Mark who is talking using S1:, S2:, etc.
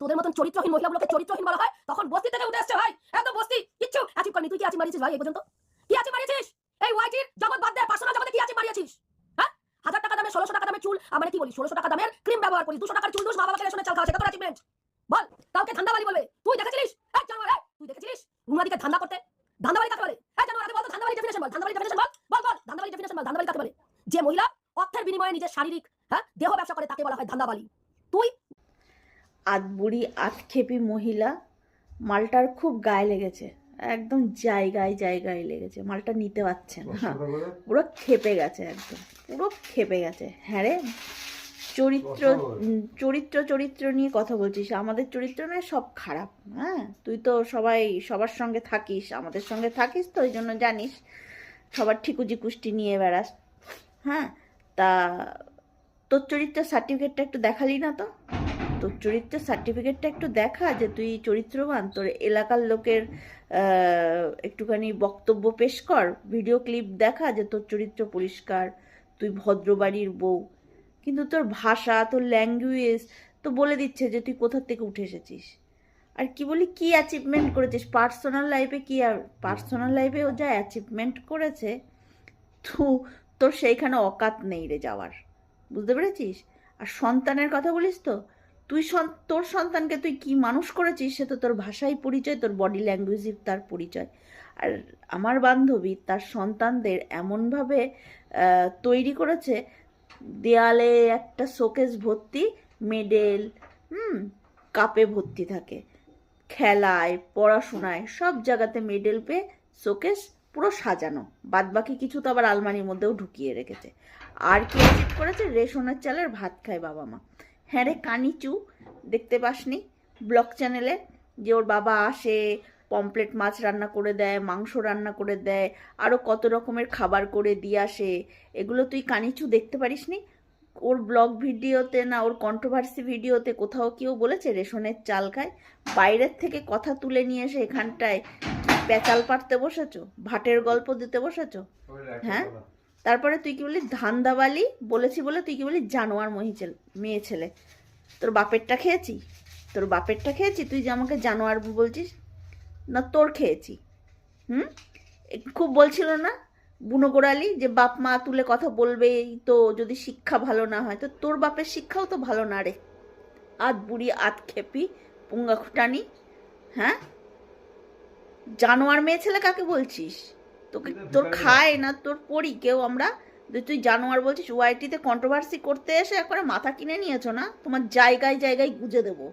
S1: তোদের মতন চরিত্রহীন মহিলাগুলোকে চরিত্রহীন বলা হয়, তখন বস্তি থেকে উঠে আসছে ভাই। একদম বস্তি কিচ্ছু অ্যাচিভ করনি। তুই কি অ্যাচিভ মারিয়েছিস ভাই এই পর্যন্ত? কি অ্যাচিভ মারিয়েছিস? এই ওয়াইটির জগৎ বাদ দে, পার্সোনাল জগতে কি অ্যাচিভ মারিয়েছিস? হ্যাঁ, 1000 টাকা দামের 1600 টাকা দামের চুল, আমরা কি বলি 1600 টাকা দামের ক্রিম ব্যবহার করিস, 200 টাকার চুল দুষ, মা বাবাকে রেশনের চাল খাওয়া, সেটা তোর অ্যাচিভমেন্ট? বল, কাউকে ধান্দাবালি বলবে? তুই দেখেছিলিস? এই জানোয়ার, এই তুই দেখেছিলিস রুনাদিকে ধান্দা করতে? ধান্দাবালি কাকে বলে? এই জানোয়ার, আগে বল তো ধান্দাবালি ডেফিনিশন বল। ধান্দাবালি ডেফিনিশন বল, বল বল ধান্দাবালি ডেফিনিশন বল। ধান্দাবালি কাকে বলে? যে মহিলা অর্থের বিনিময়ে নিজের শারীরিক দেহ ব্যবসা করে তাকে বলা হয় ধান্দাবালি। তুই
S2: আধবুড়ি আধখেপি মহিলা, মালটার খুব গায়ে লেগেছে, একদম জায়গায় জায়গায় লেগেছে, মালটা নিতে পারছে না, পুরো খেপে গেছে, একদম পুরো খেপে গেছে। হ্যাঁ রে, চরিত্র চরিত্র চরিত্র নিয়ে কথা বলছিস, আমাদের চরিত্র নয়, সব খারাপ। হ্যাঁ, তুই তো সবার সঙ্গে থাকিস, আমাদের সঙ্গে থাকিস তো, ওই জন্য জানিস সবার ঠিকুজি কুষ্টি নিয়ে বেড়াস। হ্যাঁ, তা তোর চরিত্রের সার্টিফিকেটটা একটু দেখালি না তো? তোর চরিত্রের সার্টিফিকেটটা একটু দেখা, যে তুই চরিত্রবান, তোর এলাকার লোকের একটুখানি বক্তব্য পেশ কর, ভিডিও ক্লিপ দেখা যে তোর চরিত্র পরিষ্কার, তুই ভদ্রবাড়ির বউ। কিন্তু তোর ভাষা, তোর ল্যাঙ্গুয়েজ তো বলে দিচ্ছে যে তুই কোথা থেকে উঠে এসেছিস। আর কি বলি, কি অ্যাচিভমেন্ট করেছিস পার্সোনাল লাইফে? কি আর পার্সোনাল লাইফে ও যা অ্যাচিভমেন্ট করেছে, তোর সেইখানে অকাত নেই রে যাওয়ার, বুঝতে পেরেছিস? আর সন্তানের কথা বলিস তো, তোর সন্তানকে তুই কি মানুষ করেছিস সে তো তোর ভাষাই পরিচয়, তোর বডি ল্যাঙ্গুয়েজই তার পরিচয়। আর আমার বান্ধবী তার সন্তানদের এমনভাবে তৈরি করেছে, দেয়ালে একটা শোকেস ভর্তি মেডেল, কাপে ভর্তি থাকে, খেলায় পড়াশোনায় সব জায়গাতে মেডেল পেয়ে শোকেস পুরো সাজানো, বাদ বাকি কিছু তো আবার আলমারির মধ্যেও ঢুকিয়ে রেখেছে। আর কি অ্যাচিভ করেছে? রেশনের চালের ভাত খায় বাবা মা। হ্যাঁ রে কানিচু, দেখতে পাসনি ব্লগ চ্যানেলে যে ওর বাবা আসে, পমপ্লেট মাছ রান্না করে দেয়, মাংস রান্না করে দেয়, আরও কত রকমের খাবার করে দিয়ে আসে, এগুলো তুই কানিচু দেখতে পারিসনি? ওর ব্লগ ভিডিওতে না ওর কন্ট্রোভার্সি ভিডিওতে কোথাও কেউ বলেছে রেশনের চাল খায়? বাইরের থেকে কথা তুলে নিয়ে এসে এখানটায় পেঁচাল পাড়তে বসেছো, ভাটের গল্প দিতে বসেছো। হ্যাঁ, তারপরে তুই কি বলি ধান্দাবালি বলেছি বলে তুই কি বলি জানোয়ার মেয়ে ছেলে। তোর বাপেরটা খেয়েছি, তোর বাপেরটা খেয়েছি, তুই যে আমাকে জানোয়ার বলছিস না? তোর খেয়েছি। খুব বলছিল না বুনো গোড়ালি যে বাপ মা তুলে কথা বলবেই তো, যদি শিক্ষা ভালো না হয় তো তোর বাপের শিক্ষাও তো ভালো না রে, আধ বুড়ি আধ খেপি পুঙ্গা খুটানি। হ্যাঁ, জানোয়ার মেয়ে ছেলে কাকে বলছিস? তোকে তোর খায় না তোর পড়ি কেউ আমরা, তুই জানোয়ার বলছিস? ওয়াইটিতে কন্ট্রোভার্সি করতে এসে একবারে মাথা কিনে নিয়েছো না? তোমার জায়গায় জায়গায় গুজে দেবো।